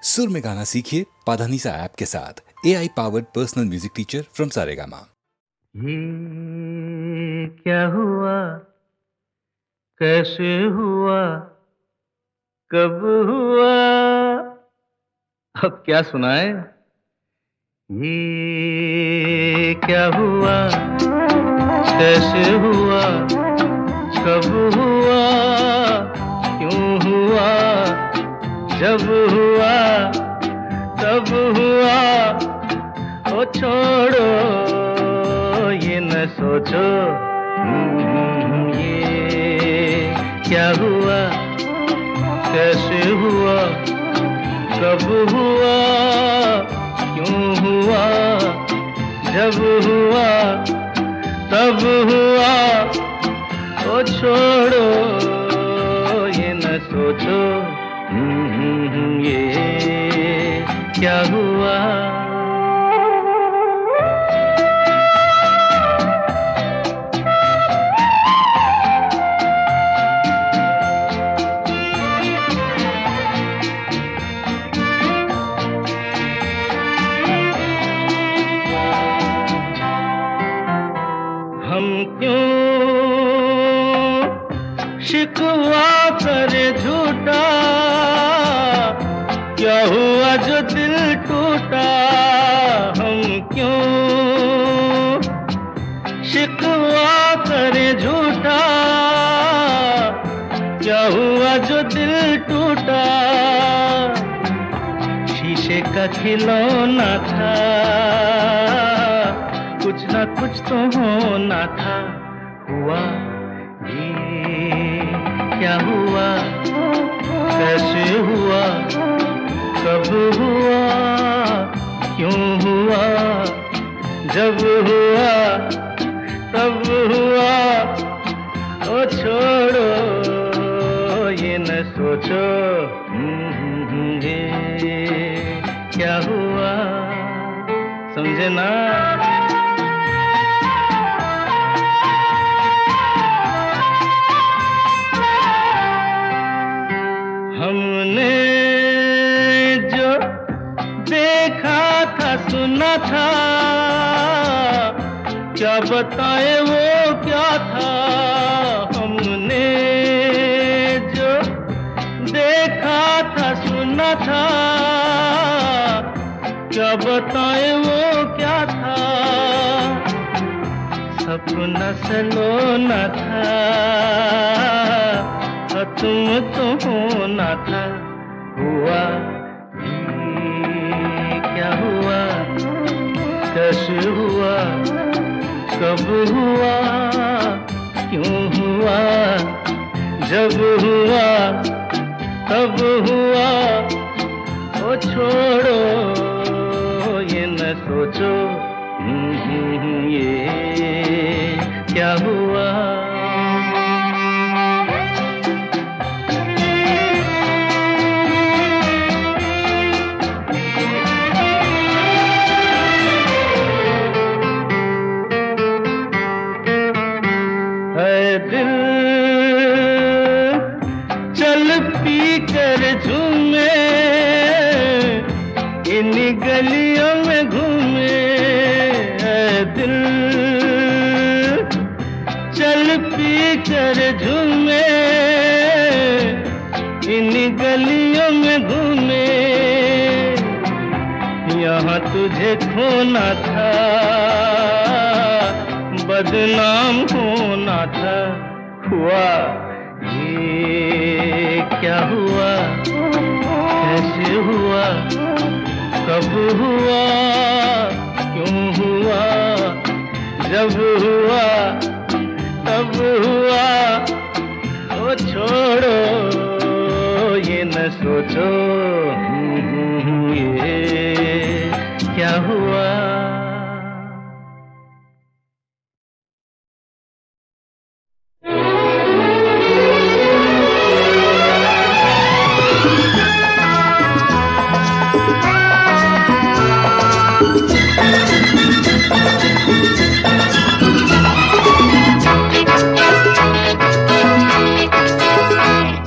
सुर में गाना सीखिए पाधानीसा ऐप के साथ। AI powered personal music teacher from Saregama. ये क्या हुआ, कैसे हुआ, कब हुआ, अब क्या सुनाए। ये क्या हुआ, कैसे हुआ, कब हुआ, क्यों हुआ, जब हुआ तब हुआ। ओ छोड़ो ये न सोचो, ये क्या हुआ, कैसे हुआ, कब हुआ, क्यों हुआ, जब हुआ तब हुआ। ओ छोड़ो ये न सोचो, ये क्या हुआ। हम क्यों शिकवा करे झूठा, क्या हुआ जो दिल टूटा। हम क्यों शिकवा करे झूठा, क्या हुआ जो दिल टूटा। शीशे का खिलौना था, कुछ ना कुछ तो होना था। हुआ ये क्या हुआ, कैसे हुआ, कब हुआ, क्यों हुआ, जब हुआ तब हुआ। ओ छोड़ो ये न सोचो, ये क्या हुआ। समझे ना। हमने जो देखा था सुना था, क्या बताए वो क्या था। हमने जो देखा था सुना था, क्या बताए वो क्या था। सपना सलोना था, तुम तो होना था। हुआ ये क्या हुआ, कैसे हुआ, कब हुआ, क्यों हुआ, जब हुआ तब हुआ। ओ छोड़ो ये न सोचो, ये क्या हुआ। दिल चल पी कर झूमे, इन गलियों में घूमे। दिल चल पी कर झूमे, इन गलियों में घूमे। यहाँ तुझे खोना था, बदनाम होना था। हुआ ये क्या हुआ, कैसे हुआ, कब हुआ, क्यों हुआ, जब हुआ तब हुआ। ओ छोड़ो ये न सोचो, ये क्या हुआ।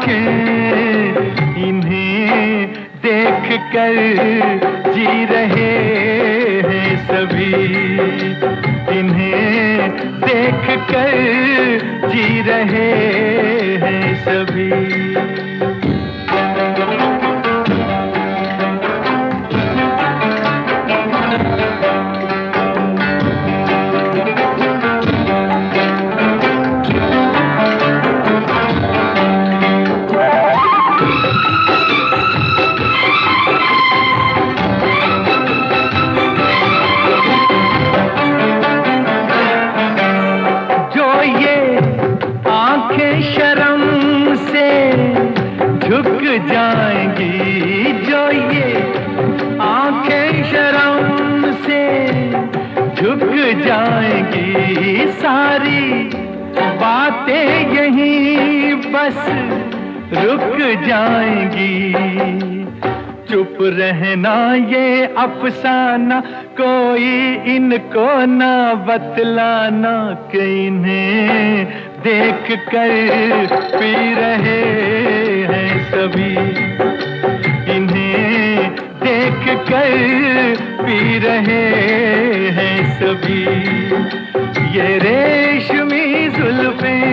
आंखें, इन्हें देख कर जी रहे हैं सभी, इन्हें देख कर जी रहे हैं सभी। झुक जाएंगी, जो ये आंखें शर्म से झुक जाएंगी, सारी बातें यहीं बस रुक जाएंगी। चुप रहना ये अफसाना, कोई इनको ना बतलाना, कि इन्हें देख कर पी रहे हैं सभी, इन्हें देख कर पी रहे हैं सभी। ये रेशमी जुल्फें,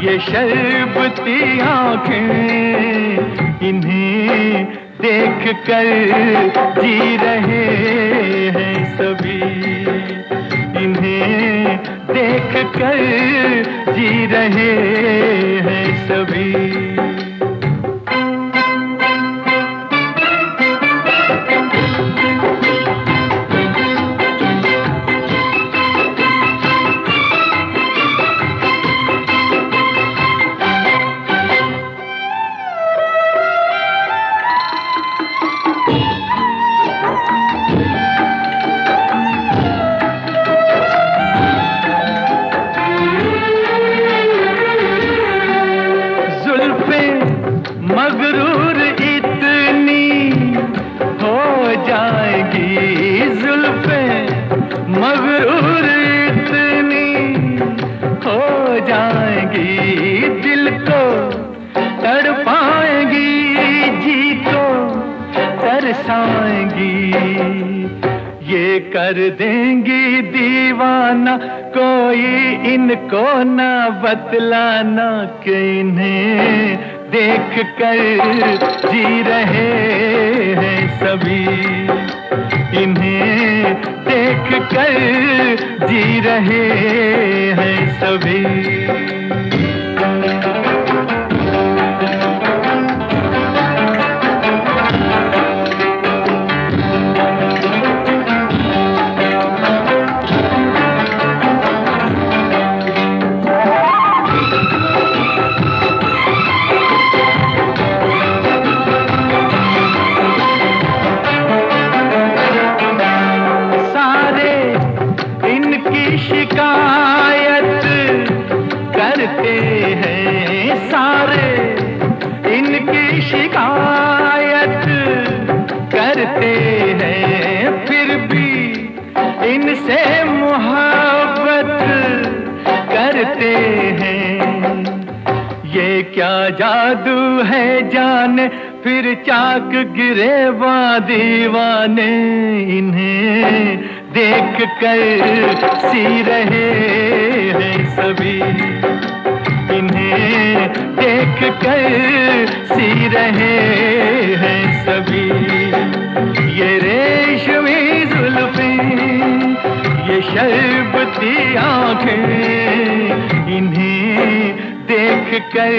ये शरबती आंखें, इन्हें देख कर जी रहे हैं सभी, इन्हें देख कर जी रहे हैं सभी। मगरूर इतनी हो जाएगी, जुल्फें मगरूर इतनी हो जाएंगी, दिल को तड़पाएंगी, जी को तरसाएंगी, ये कर देंगी दीवाना, कोई इनको ना बतलाना, कि इन्हें देख कर जी रहे हैं सभी, इन्हें देख कर जी रहे हैं सभी। शिकायत करते हैं सारे, इनकी शिकायत करते हैं, फिर भी इनसे मोहब्बत करते हैं। ये क्या जादू है जाने, फिर चाक गिरे दीवाने, इन्हें देख कर सी रहे हैं सभी, इन्हें देख कर सी रहे हैं सभी। ये रेशमी जुल्फें, ये शरबती आंखें, इन्हें देख कर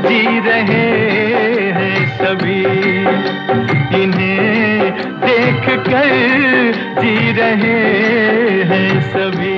जी रहे हैं सभी, इन्हें देख कर जी रहे हैं सभी।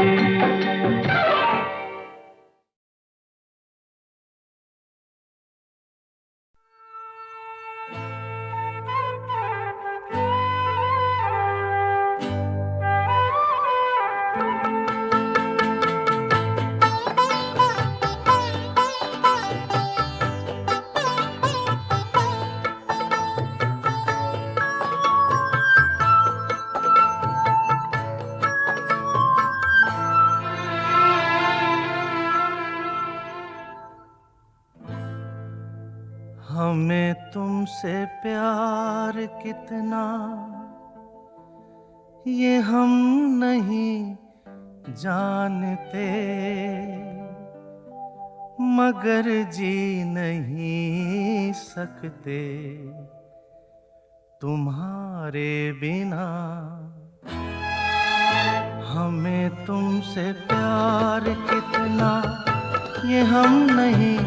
तुमसे प्यार कितना ये हम नहीं जानते, मगर जी नहीं सकते तुम्हारे बिना। हमें तुमसे प्यार कितना ये हम नहीं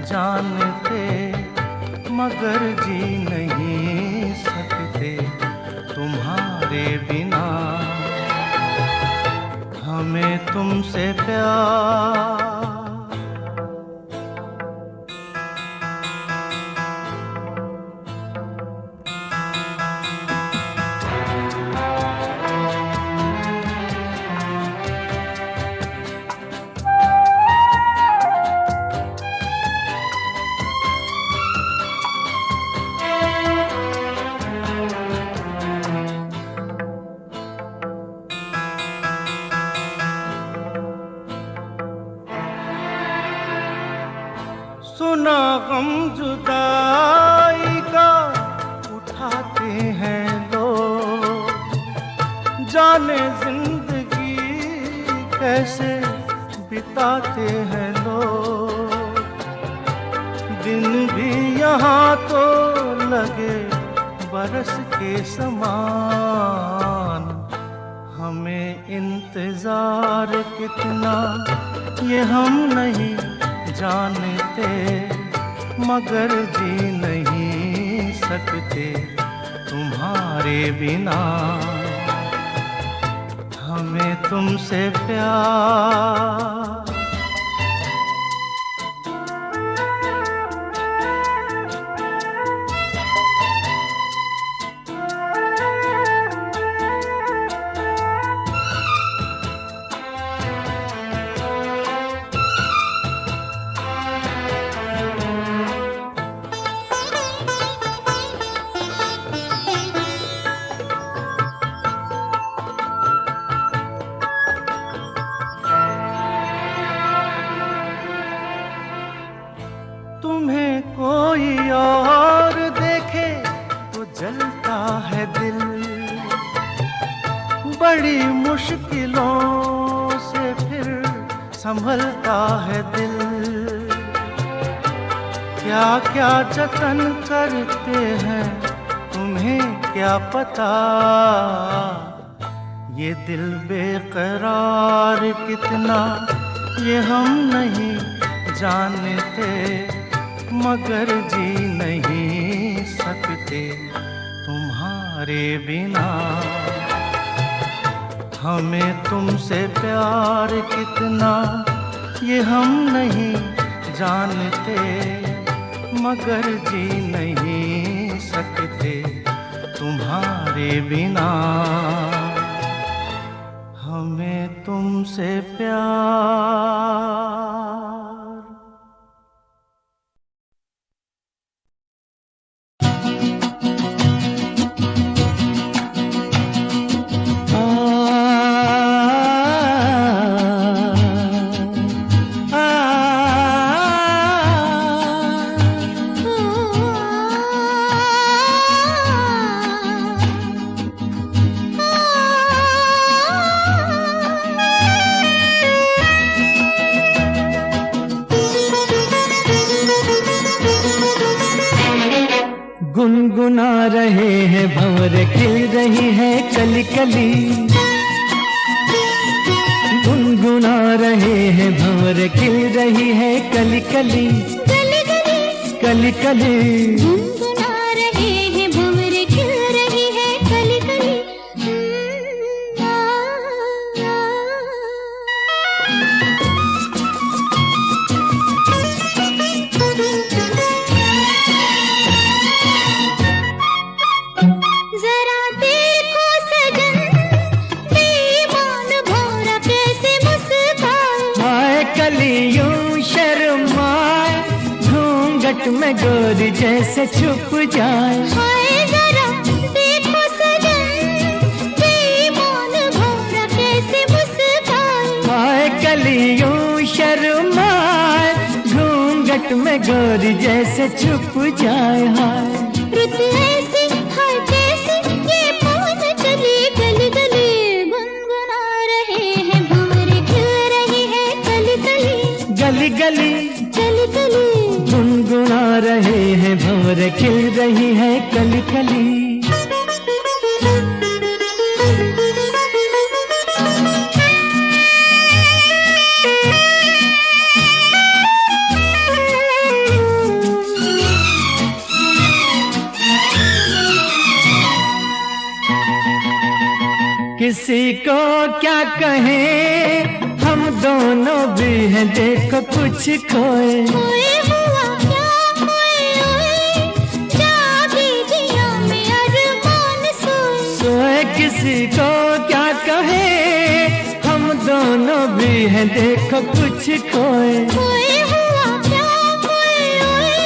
जानते, मगर जी नहीं सकते तुम्हारे बिना। हमें तुमसे प्यार सुना गम जुदाई का उठाते हैं लोग, जाने जिंदगी कैसे बिताते हैं लोग। दिन भी यहाँ तो लगे बरस के समान, हमें इंतजार कितना ये हम नहीं जानते, मगर जी नहीं सकते तुम्हारे बिना। हमें तुमसे प्यार तुम्हें कोई और देखे तो जलता है दिल, बड़ी मुश्किलों से फिर संभलता है दिल। क्या क्या जतन करते हैं तुम्हें क्या पता, ये दिल बेकरार कितना ये हम नहीं जानते, मगर जी नहीं सकते तुम्हारे बिना। हमें तुमसे प्यार कितना ये हम नहीं जानते, मगर जी नहीं सकते तुम्हारे बिना। हमें तुमसे प्यार गुनगुना रहे हैं भंवर, खिल रही है कली कली। गुनगुना रहे हैं भंवर, खिल रही है कली कली। कली कली कली कली गुनगुना रहे हैं भंवर, खिल रही है कली कली। जरा देखो सजन, बेईमान भौरा कैसे मुस्काए। आए कलियों शर्माए, घूंघट में गोरी जैसे छुप जाए। हाय जरा देखो सजन, बेईमान भौरा कैसे मुस्काए। आए कलियों शर्माए, घूंघट घूंघट में गोरी जैसे छुप जाए हाय। रुत ऐसी हर कैसी ये पवन चली गली गली, गुनगुना रहे हैं भंवरे खिल रही है कली कली, गली गली कली कली। गुनगुना रहे हैं भंवरे खिल रही है कली कली। किसी को क्या कहें, हम दोनों भी हैं देखो कुछ खोए। खोए हुआ क्या खोए ओए, जागी जिया में अरमान सोए। सोए किसी को क्या कहें, हम दोनों भी हैं देखो कुछ खोए। खोए हुआ क्या खोए ओए,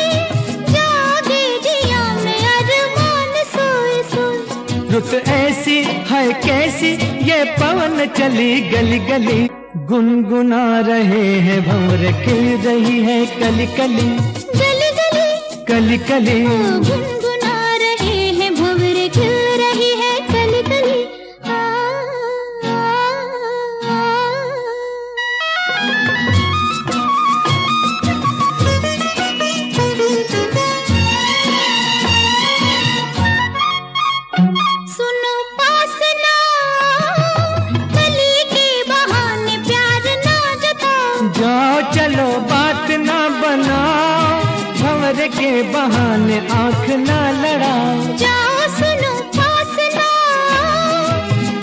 जागी जिया में अरमान सोए सोए। रुत ऐसी है कैसी ये पवन चली गली गली, गुनगुना रहे हैं भंवरे खिल रही है कली कली, गली गली कली कली। गुनगुना रहे हैं भंवरे खिल रही है कली कली। सुनो पास ना, कली के बहाने प्यार ना जताओ। जाओ चलो बात ना बनाओ, भंवरे के बहाने आंख ना लड़ाओ। जाओ सुनो पास ना,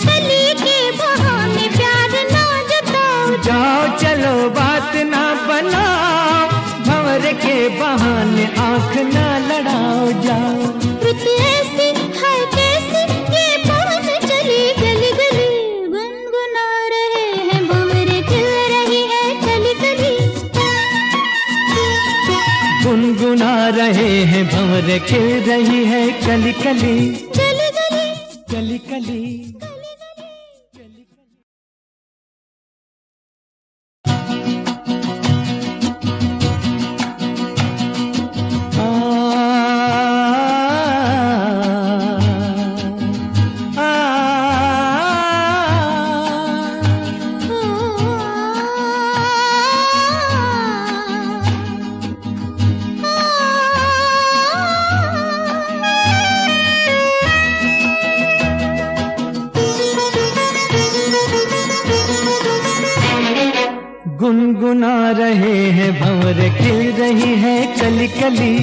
कली के बहाने प्यार ना जताओ। जाओ चलो बात ना बनाओ, भंवरे के बहाने आंख ना लड़ाओ। जाओ रुत ऐसी हर कैसी ये पवन चली गली गली, गुनगुना रहे हैं भंवरे खिल रही है कली कली। गुनगुना रहे हैं भंवरे खिल रही है कली कली, गली गली कली कली। गुनगुना रहे हैं भंवरे खिल रही है कली कली,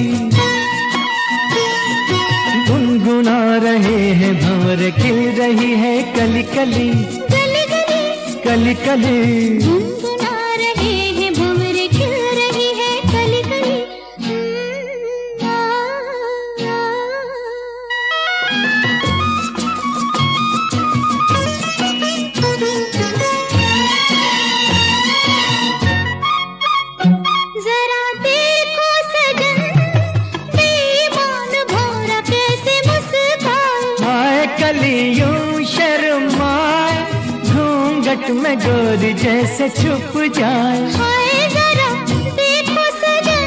गुनगुना रहे हैं भंवरे खिल रही है कली कली, गली गली कली कली। गुनगुना रहे हैं भंवरे खिल रही है कली कली। जरा देखो सजन, बेईमान भौरा कैसे मुस्काए। हाय कलियों शर्माए, घूंघट में गोरी जैसे छुप जाए। हाय जरा देखो सजन,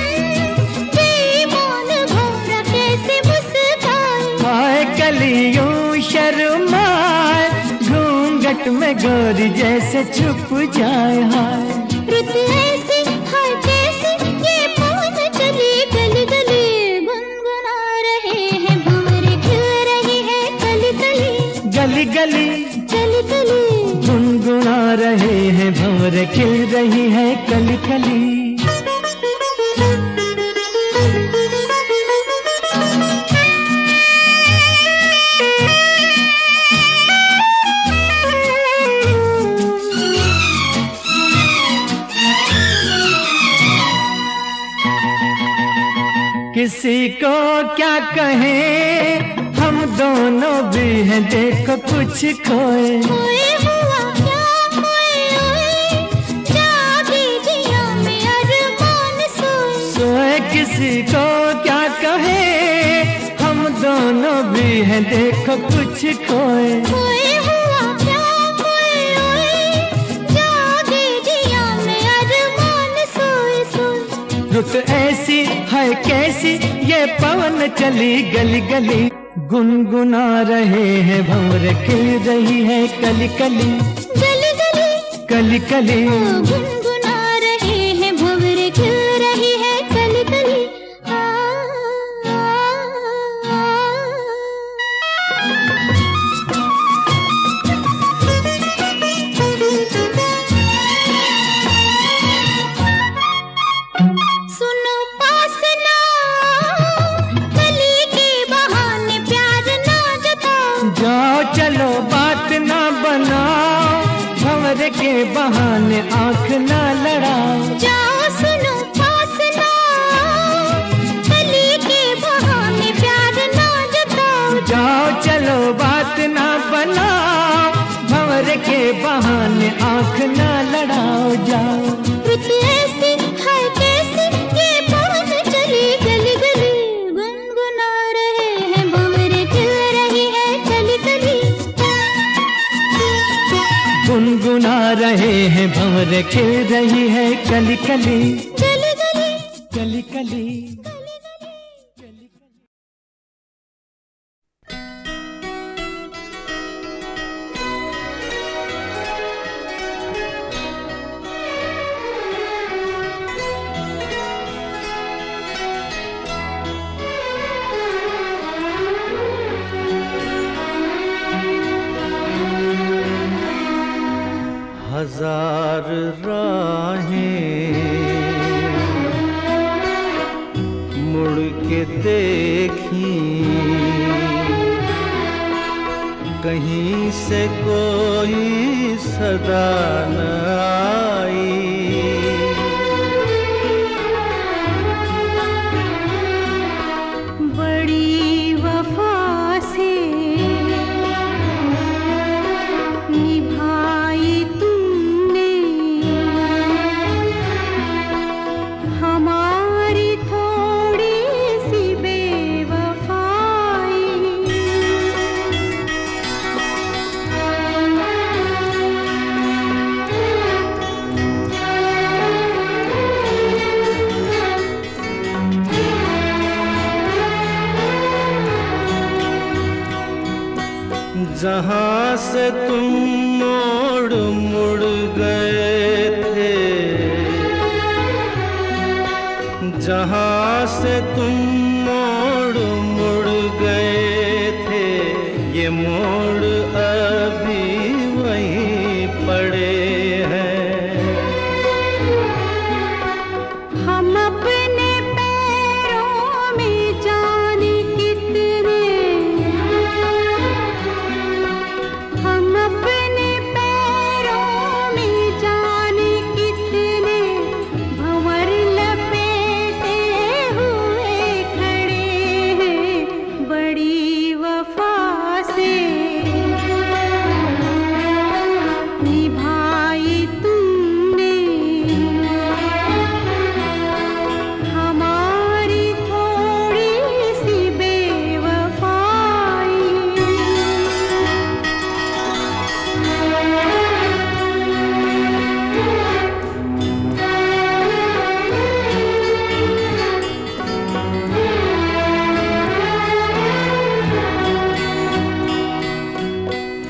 बेईमान भौरा कैसे मुस्काए। हाय कलियों शर्माए, घूंघट में गोरी जैसे छुप जाए। हाय रुत ऐसी हर कैसी ये पवन चली गली गली, गुनगुना रहे हैं भंवरे खिल रही है कली कली, गली गली कली कली। गुनगुना रहे हैं भंवरे खिल रही है कली कली। किसी को क्या कहें, हम दोनों भी हैं देखो कुछ खोए। खोए हुआ क्या खोए ओए, जागी जिया में अरमान सोए। सोए किसी को क्या कहें, हम दोनों भी हैं देखो कुछ खोए। खोए हुआ क्या खोए ओए, जागी जिया में अरमान सोए सोए। रुत ऐसी है कैसी ये पवन चली गली गली, गुनगुना रहे हैं भंवर खिल रही है कली कली, गली गली कली कली। गुनगुना रहे हैं भंवर खिल रही है कली कली। सुनो पास ना कली के बहाने प्यार ना जताओ, जाओ चलो बात ना बनाओ, भंवर के बहाने आंख ना लड़ाओ। जाओ सुनो पास ना कली के बहाने प्यार ना जताओ, जाओ चलो बात ना बनाओ, भंवर के बहाने आंख ना लड़ाओ। जाओ रुत ऐसी है कैसी ये पवन चली गली गली, गुनगुना रहे हैं भंवर खिल रही है कली कली। गुनगुना रहे हैं भंवर खिल रही है कली कली, गली गली कली कली। हजार राहें मुड़ के देखी, कहीं से कोई सदा न आई। बड़ी वफा से निभाई तुमने हमारी थोड़ी सी बेवफाई। जहाँ से तुम मोड़ मुड़ गए थे, जहाँ से तुम मोड़ मुड़ गए थे, ये मोड़ अभी वहीं पड़े हैं। हम अपने पैरों में जाने कितने, हम अपने पैरों में जाने कितने भंवर लपेटे हुए खड़े हैं। बड़ी वफा से निभाई तुमने हमारी थोड़ी सी बेवफाई।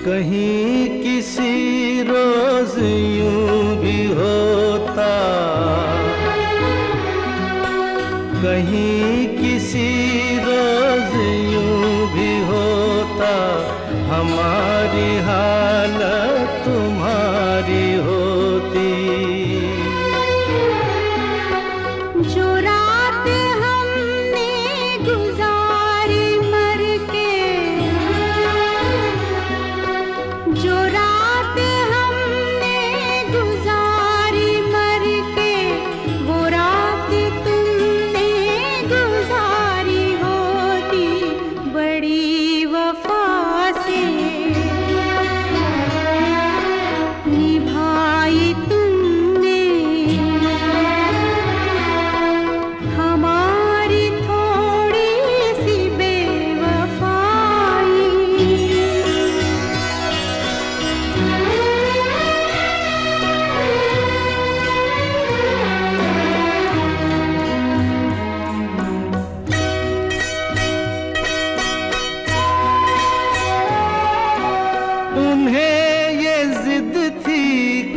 कहीं किसी रोज यूं भी होता, कहीं किसी रोज यूं भी होता, हमारी हालत तुम्हारी होती। जो रात हमने गुजारी मर के, जो रात हमने गुजारी मर के, वो रात तुमने गुजारी होती। बड़ी वफा से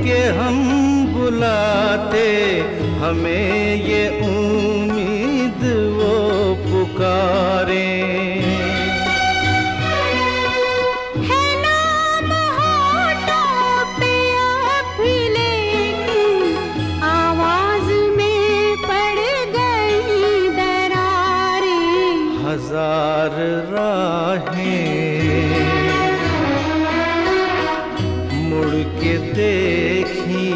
के हम बुलाते, हमें ये उम्मीद वो पुकारे। है नाम होठों पे अभी लेकिन आवाज में पड़ गई दरारें। हजार राहें मुड़ के देखी,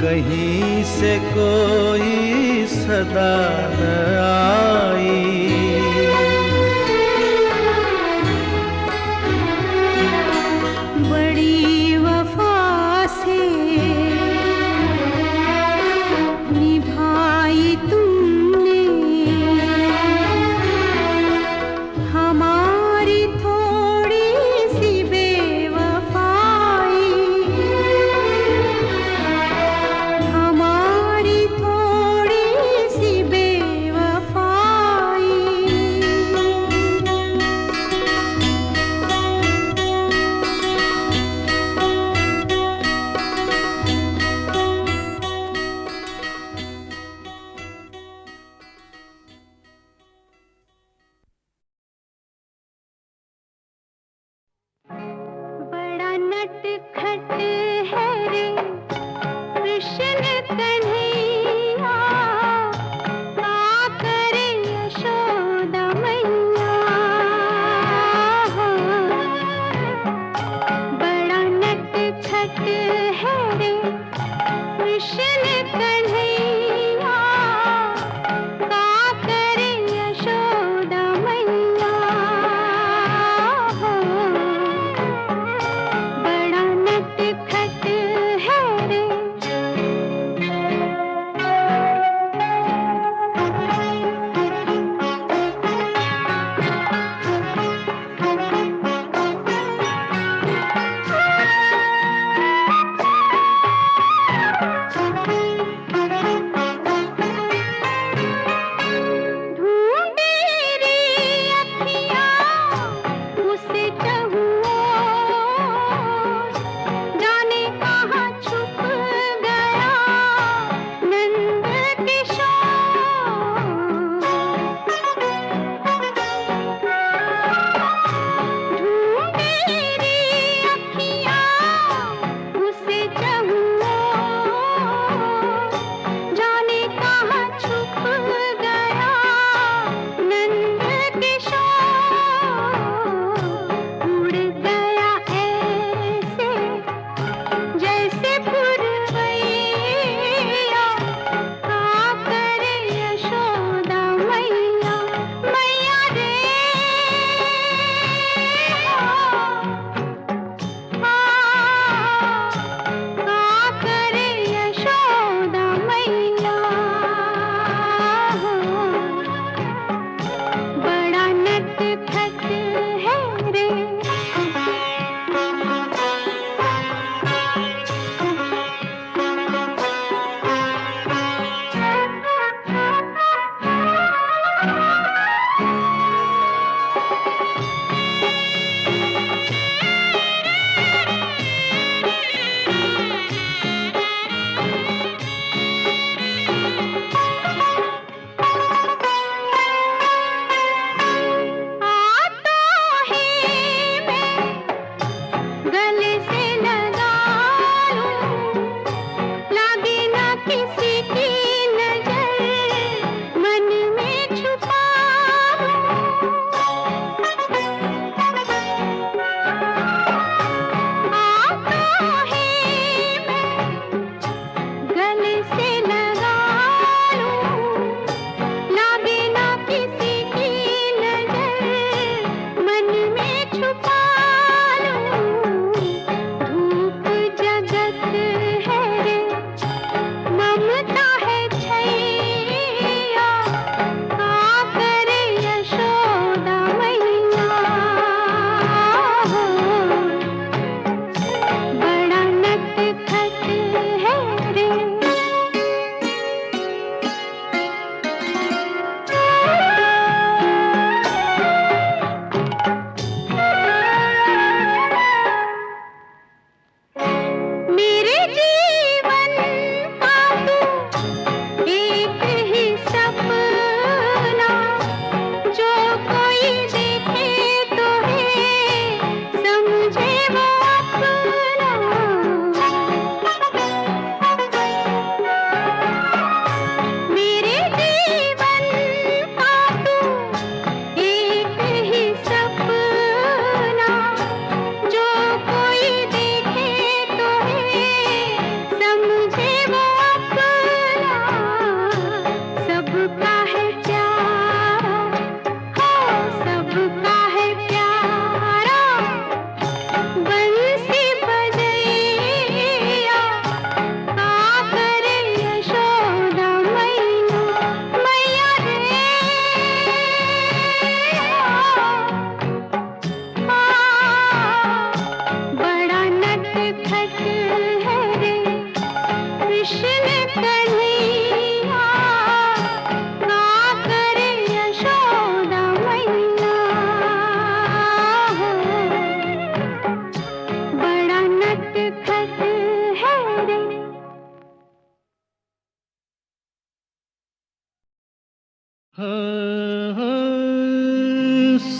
कहीं से कोई सदा न आई। बड़ी वफा से निभाई तुमने हमारी थोड़ी सी बेवफाई, हमारी थोड़ी सी बेवफाई। बड़ा नटखट है रे कृष्ण कन्हैया, का करे यशोदा मैया। बड़ा नटखट है रे कृष्ण कन्हैया, का करे यशोदा मैया। बड़ा नटखट है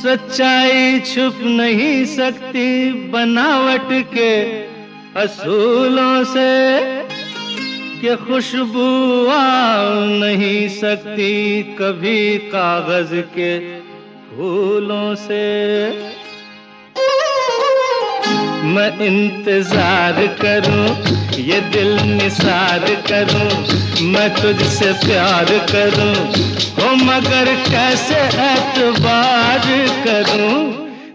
सच्चाई छुप नहीं सकती बनावट के असूलों से, कि खुशबू आ नहीं सकती कभी कागज के फूलों से। मैं इंतजार करूं, ये दिल निसार करूं, मैं तुझसे प्यार करूं, हो मगर कैसे एतबार करूं।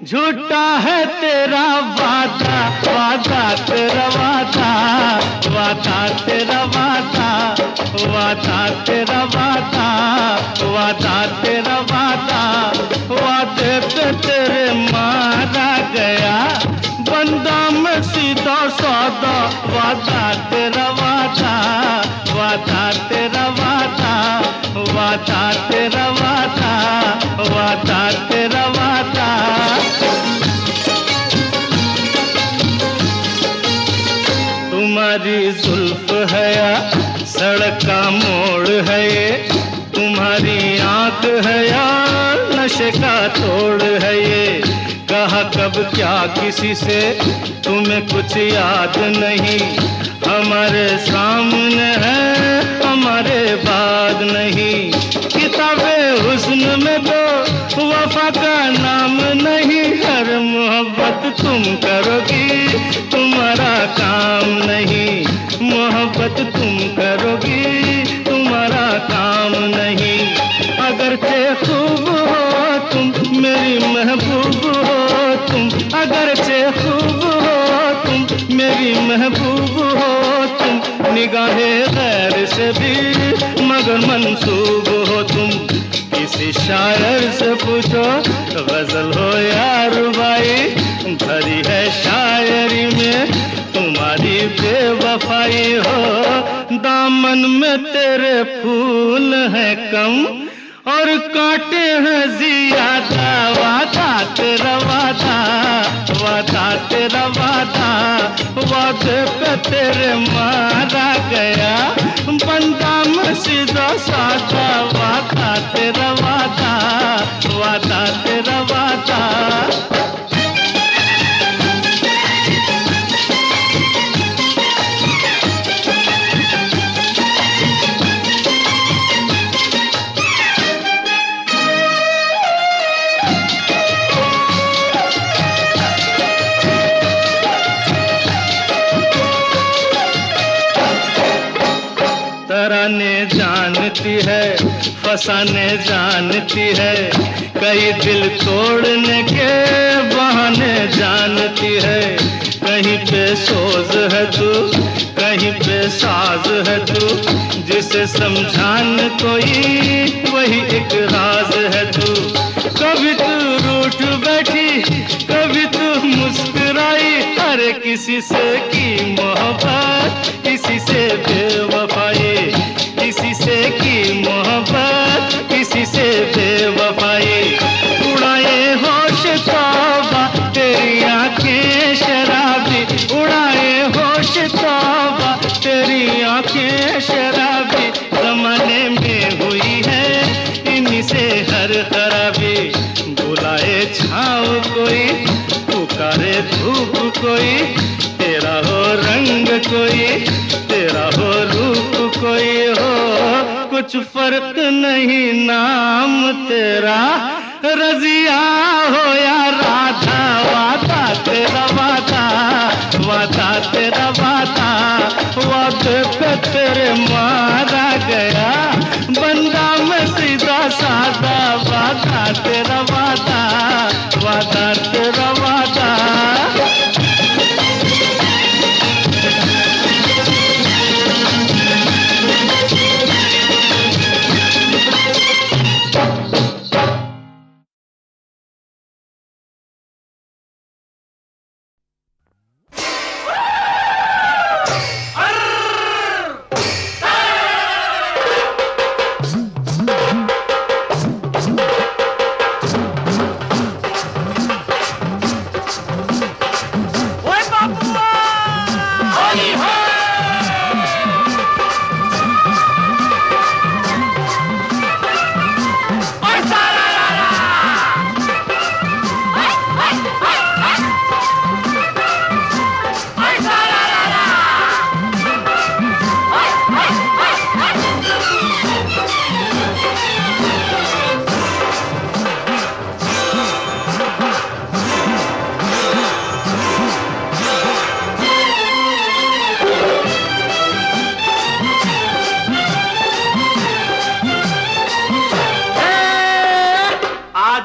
झूठा है तेरा वादा, वादा तेरा वादा, वादा तेरा वादा, वादा तेरा वादा, वादा तेरा वादा, वादे पे तेरे मारा गया बंदा मैं सीधा सादा। वादा तेरा वादा, वादा तेरा वादा, वादा तेरा वादा, वादा तेरा वादा। तुम्हारी जुल्फ है या सड़क का मोड़ है ये, तुम्हारी आंख है या नशे का तोड़ है ये। कहा कब क्या किसी से तुम्हें कुछ याद नहीं, हमारे सामने है हमारे बाद नहीं। किताबे हुस्न में तो वफा का नाम नहीं, हर मोहब्बत तुम करोगी तुम्हारा काम नहीं, मोहब्बत तुम करोगी तुम्हारा काम नहीं। अगर चे खूब हो तुम मेरी महबूब हो तुम, अगर चे खूब हो तुम मेरी महबूब हो तुम, निगाहे गैर से भी मगर मंसूब हो तुम। किसी शायर से पूछो गजल हो या रुबाई, भरी है शायरी में तुम्हारी बेवफाई हो। दामन में तेरे फूल हैं कम और कांटे हैं ज्यादा। वादा तेरा वादा, वादा तेरा वादा, वादे पे तेरे मारा गया बंदा मैं सीधा सादा। वादा तेरा वादा, वादा तेरा वादा। तराने जानती है फसाने जानती है, कई दिल तोड़ने के बहाने जानती है। कहीं पे सोज है तू, कहीं पे साज है तू, जिसे समझान कोई वही एक राज है तू। कभी तू रूठ बैठी कभी तू मुस्कुराई, हर किसी से की मोहब्बत किसी से बेवफाई, किसी से की मोहब्बत किसी से बेवफाई। उड़ाए होश तौबा तेरी आंखें शराबी, उड़ाए होश तौबा तेरी आंखें शराबी। जमाने में हुई है इन्हीं से हर खराबी, बुलाए छाँव कोई पुकारे धूप कोई, तेरा हो रंग कोई तेरा हो रूप कोई हो, कुछ फर्क नहीं नाम तेरा रजिया हो या राधा। वादा तेरा वादा, वादा तेरा वादा, वादे पे तेरे मारा गया बंदा मैं सीधा सादा। वादा तेरा वादा, वादा तेरा वादा।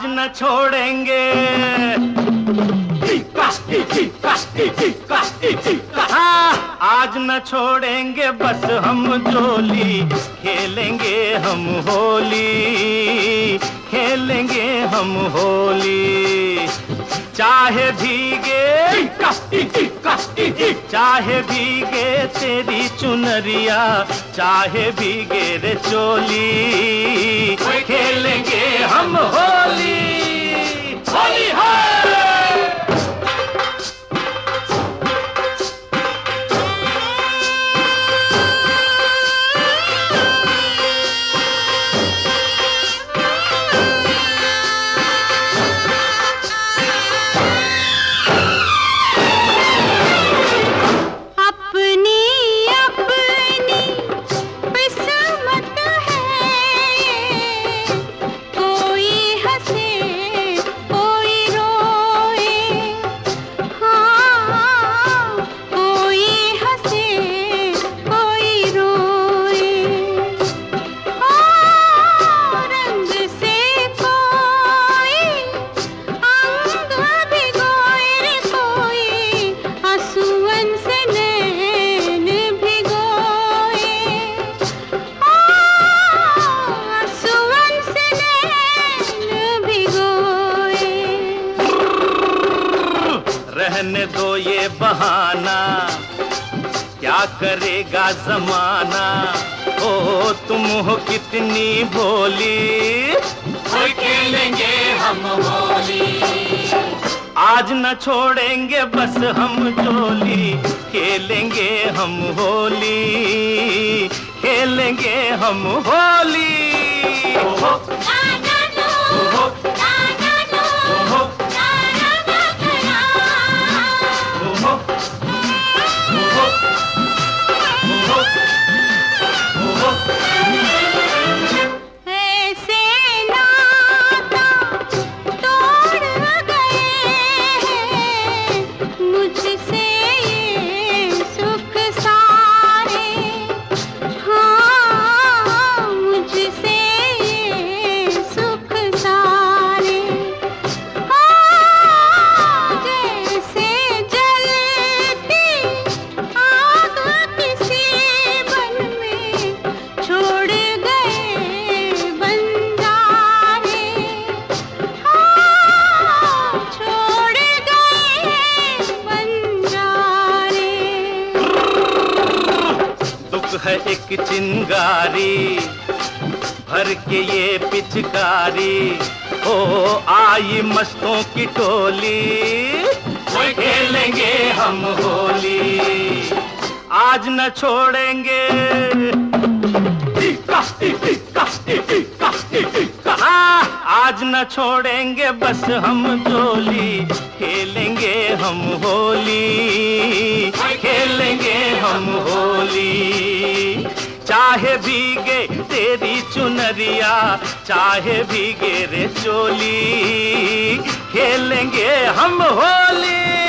आज न छोड़ेंगे, हाँ, आज न छोड़ेंगे बस हम जोली, खेलेंगे हम होली, खेलेंगे हम होली। चाहे भीगे, चाहे भीगे तेरी चुनरिया, चाहे भीगे रे चोली, खेलेंगे हम होली, होली है। रहने दो ये बहाना, क्या करेगा जमाना, ओ तुम हो कितनी भोली, खेलेंगे हम होली। आज न छोड़ेंगे बस हम जोली, खेलेंगे हम होली, खेलेंगे हम होली। है एक चिंगारी भर के ये पिचकारी, ओ आई मस्तों की टोली, खेलेंगे हम होली। आज न छोड़ेंगे, आज न छोड़ेंगे बस हम जोली, खेलेंगे हम होली, खेलेंगे हम होली। चाहे भीगे तेरी चुनरिया, चाहे भीगे रे चोली, खेलेंगे हम होली।